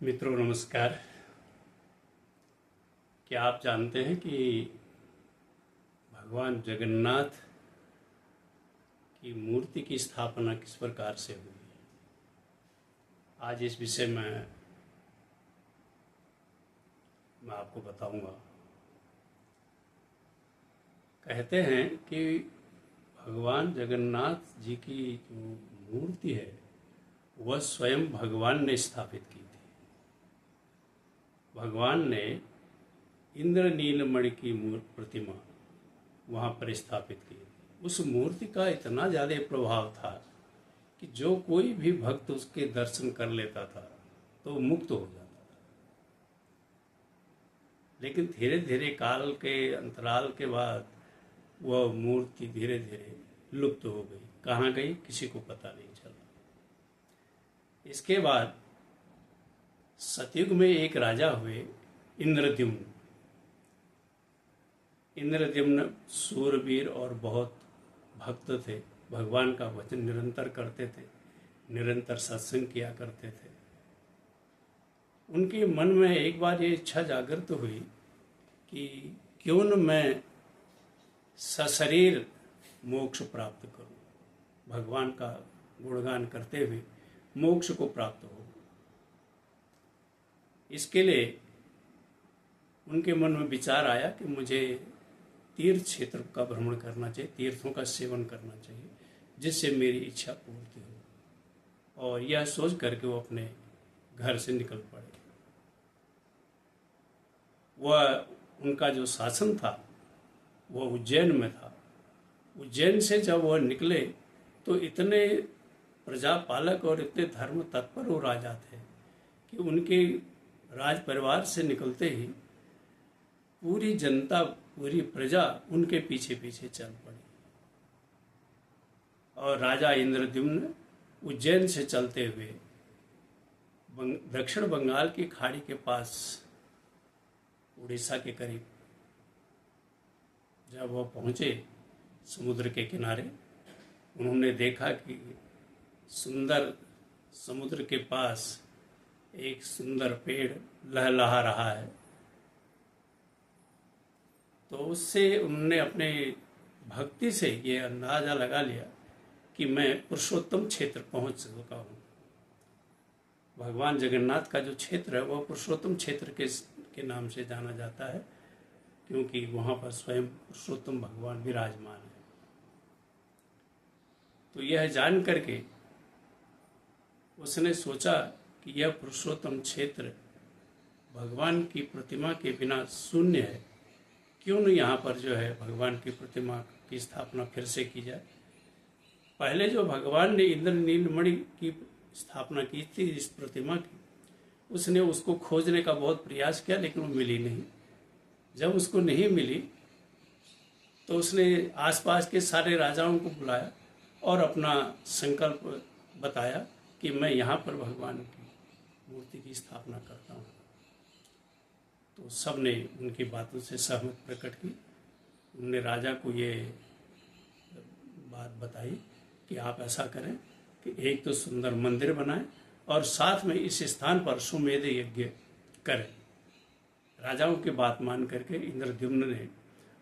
मित्रों नमस्कार। क्या आप जानते हैं कि भगवान जगन्नाथ की मूर्ति की स्थापना किस प्रकार से हुई? आज इस विषय में मैं आपको बताऊंगा। कहते हैं कि भगवान जगन्नाथ जी की जो मूर्ति है वह स्वयं भगवान ने स्थापित की थी। भगवान ने इंद्र नीलमणि की प्रतिमा वहाँ पर स्थापित की थी। उस मूर्ति का इतना ज़्यादा प्रभाव था कि जो कोई भी भक्त उसके दर्शन कर लेता था तो मुक्त हो जाता था। लेकिन धीरे धीरे काल के अंतराल के बाद वह मूर्ति धीरे धीरे लुप्त हो गई। कहाँ गई किसी को पता नहीं चला। इसके बाद सतयुग में एक राजा हुए इंद्रद्युम्न। इंद्रद्युम्न सूरवीर और बहुत भक्त थे। भगवान का वचन निरंतर करते थे, निरंतर सत्संग किया करते थे। उनके मन में एक बार ये इच्छा जागृत हुई कि क्यों न मैं सशरीर मोक्ष प्राप्त करूं, भगवान का गुणगान करते हुए मोक्ष को प्राप्त हो। इसके लिए उनके मन में विचार आया कि मुझे तीर्थ क्षेत्र का भ्रमण करना चाहिए, तीर्थों का सेवन करना चाहिए, जिससे मेरी इच्छा पूर्ति हो। और यह सोच करके वो अपने घर से निकल पड़े। वह उनका जो शासन था वह उज्जैन में था। उज्जैन से जब वह निकले तो इतने प्रजापालक और इतने धर्म तत्पर वो राजा थे कि उनके राज परिवार से निकलते ही पूरी जनता, पूरी प्रजा उनके पीछे पीछे चल पड़ी। और राजा इंद्रद्युम्न उज्जैन से चलते हुए दक्षिण बंगाल की खाड़ी के पास उड़ीसा के करीब जब वह पहुंचे समुद्र के किनारे, उन्होंने देखा कि सुंदर समुद्र के पास एक सुंदर पेड़ लहलहा रहा है। तो उससे उन्होंने अपने भक्ति से ये अंदाजा लगा लिया कि मैं पुरुषोत्तम क्षेत्र पहुंच चुका हूँ। भगवान जगन्नाथ का जो क्षेत्र है वह पुरुषोत्तम क्षेत्र के नाम से जाना जाता है, क्योंकि वहाँ पर स्वयं पुरुषोत्तम भगवान विराजमान है। तो यह जान करके उसने सोचा कि यह पुरुषोत्तम क्षेत्र भगवान की प्रतिमा के बिना शून्य है, क्यों न यहाँ पर जो है भगवान की प्रतिमा की स्थापना फिर से की जाए। पहले जो भगवान ने इंद्र नीलमणि की स्थापना की थी इस प्रतिमा की, उसने उसको खोजने का बहुत प्रयास किया लेकिन वो मिली नहीं। जब उसको नहीं मिली तो उसने आसपास के सारे राजाओं को बुलाया और अपना संकल्प बताया कि मैं यहाँ पर भगवान की मूर्ति की स्थापना करता हूँ। तो सब ने उनकी बातों से सहमत प्रकट की। उन्होंने राजा को ये बात बताई कि आप ऐसा करें कि एक तो सुंदर मंदिर बनाएं और साथ में इस स्थान पर सुमेध यज्ञ करें। राजाओं की बात मान करके इंद्रद्युम्न ने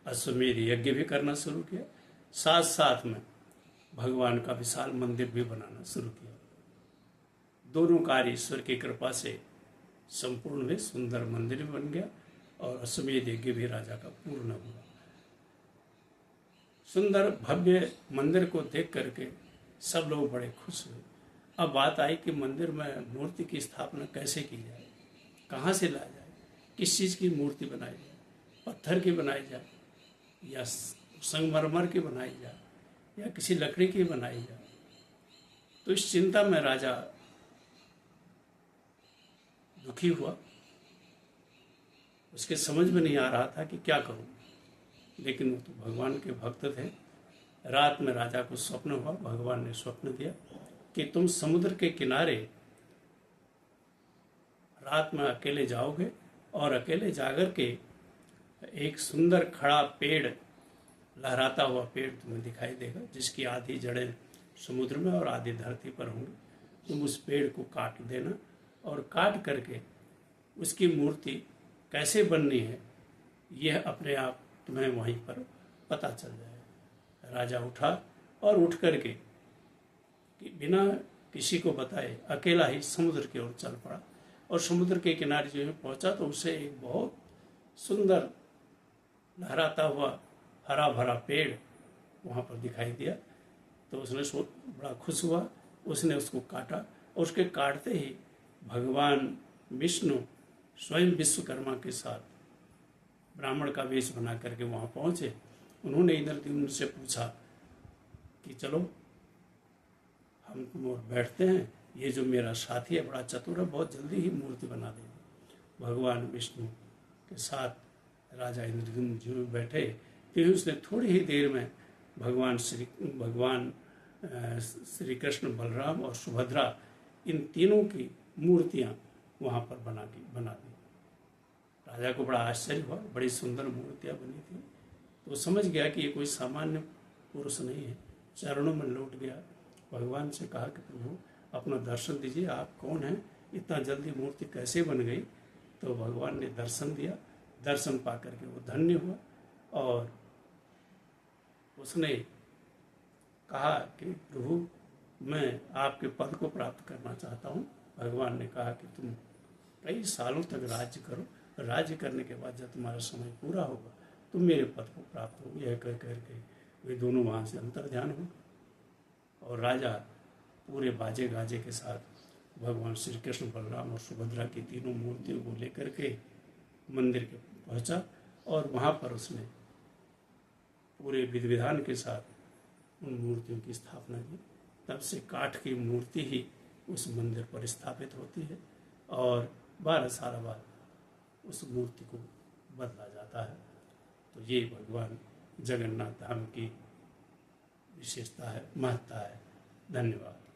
अश्वमेध यज्ञ भी करना शुरू किया, साथ साथ में भगवान का विशाल मंदिर भी बनाना शुरू किया। दोनों कार्य ईश्वर की कृपा से संपूर्ण हुए, सुंदर मंदिर भी बन गया और अश्वमेध यज्ञ भी राजा का पूर्ण हुआ। सुंदर भव्य मंदिर को देख करके सब लोग बड़े खुश हुए। अब बात आई कि मंदिर में मूर्ति की स्थापना कैसे की जाए, कहाँ से लाया जाए, किस चीज़ की मूर्ति बनाई जाए, पत्थर की बनाई जाए या संगमरमर की बनाई जाए या किसी लकड़ी की बनाई जाए। तो इस चिंता में राजा दुखी हुआ। उसके समझ में नहीं आ रहा था कि क्या करूं। लेकिन वो तो भगवान के भक्त थे। रात में राजा को स्वप्न हुआ। भगवान ने स्वप्न दिया कि तुम समुद्र के किनारे रात में अकेले जाओगे और अकेले जाकर के एक सुंदर खड़ा पेड़, लहराता हुआ पेड़ तुम्हें दिखाई देगा, जिसकी आधी जड़ें समुद्र में और आधी धरती पर होंगी। तुम उस पेड़ को काट देना और काट करके उसकी मूर्ति कैसे बननी है यह अपने आप तुम्हें वहीं पर पता चल जाएगा। राजा उठा और उठ करके कि बिना किसी को बताए अकेला ही समुद्र की ओर चल पड़ा और समुद्र के किनारे जो है पहुंचा तो उसे एक बहुत सुंदर लहराता हुआ हरा भरा पेड़ वहाँ पर दिखाई दिया। तो उसने बड़ा खुश हुआ, उसने उसको काटा और उसके काटते ही भगवान विष्णु स्वयं विश्वकर्मा के साथ ब्राह्मण का वेश बना करके वहाँ पहुँचे। उन्होंने इंद्रद्युम्न से पूछा कि चलो हम तुम और बैठते हैं, ये जो मेरा साथी है बड़ा चतुर है, बहुत जल्दी ही मूर्ति बना देगा। भगवान विष्णु के साथ राजा इंद्रद्युम्न जी बैठे तो उसने थोड़ी ही देर में भगवान श्री कृष्ण, बलराम और सुभद्रा इन तीनों की मूर्तियाँ वहाँ पर बना दी। राजा को बड़ा आश्चर्य हुआ, बड़ी सुंदर मूर्तियाँ बनी थी। तो समझ गया कि ये कोई सामान्य पुरुष नहीं है, चरणों में लौट गया, भगवान से कहा कि प्रभु अपना दर्शन दीजिए, आप कौन हैं, इतना जल्दी मूर्ति कैसे बन गई। तो भगवान ने दर्शन दिया, दर्शन पा करके वो धन्य हुआ और उसने कहा कि प्रभु मैं आपके पद को प्राप्त करना चाहता हूँ। भगवान ने कहा कि तुम कई सालों तक राज्य करो, राज्य करने के बाद जब तुम्हारा समय पूरा होगा तुम मेरे पद को प्राप्त हो। यह कह करके वे दोनों वहाँ से अंतर्ध्यान हो और राजा पूरे बाजे गाजे के साथ भगवान श्री कृष्ण, बलराम और सुभद्रा की तीनों मूर्तियों को लेकर के मंदिर के पहुँचा और वहाँ पर उसने पूरे विधि विधान के साथ उन मूर्तियों की स्थापना की। तब से काठ की मूर्ति ही उस मंदिर पर स्थापित होती है और 12 साल बाद उस मूर्ति को बदला जाता है। तो ये भगवान जगन्नाथ धाम की विशेषता है, महत्ता है। धन्यवाद।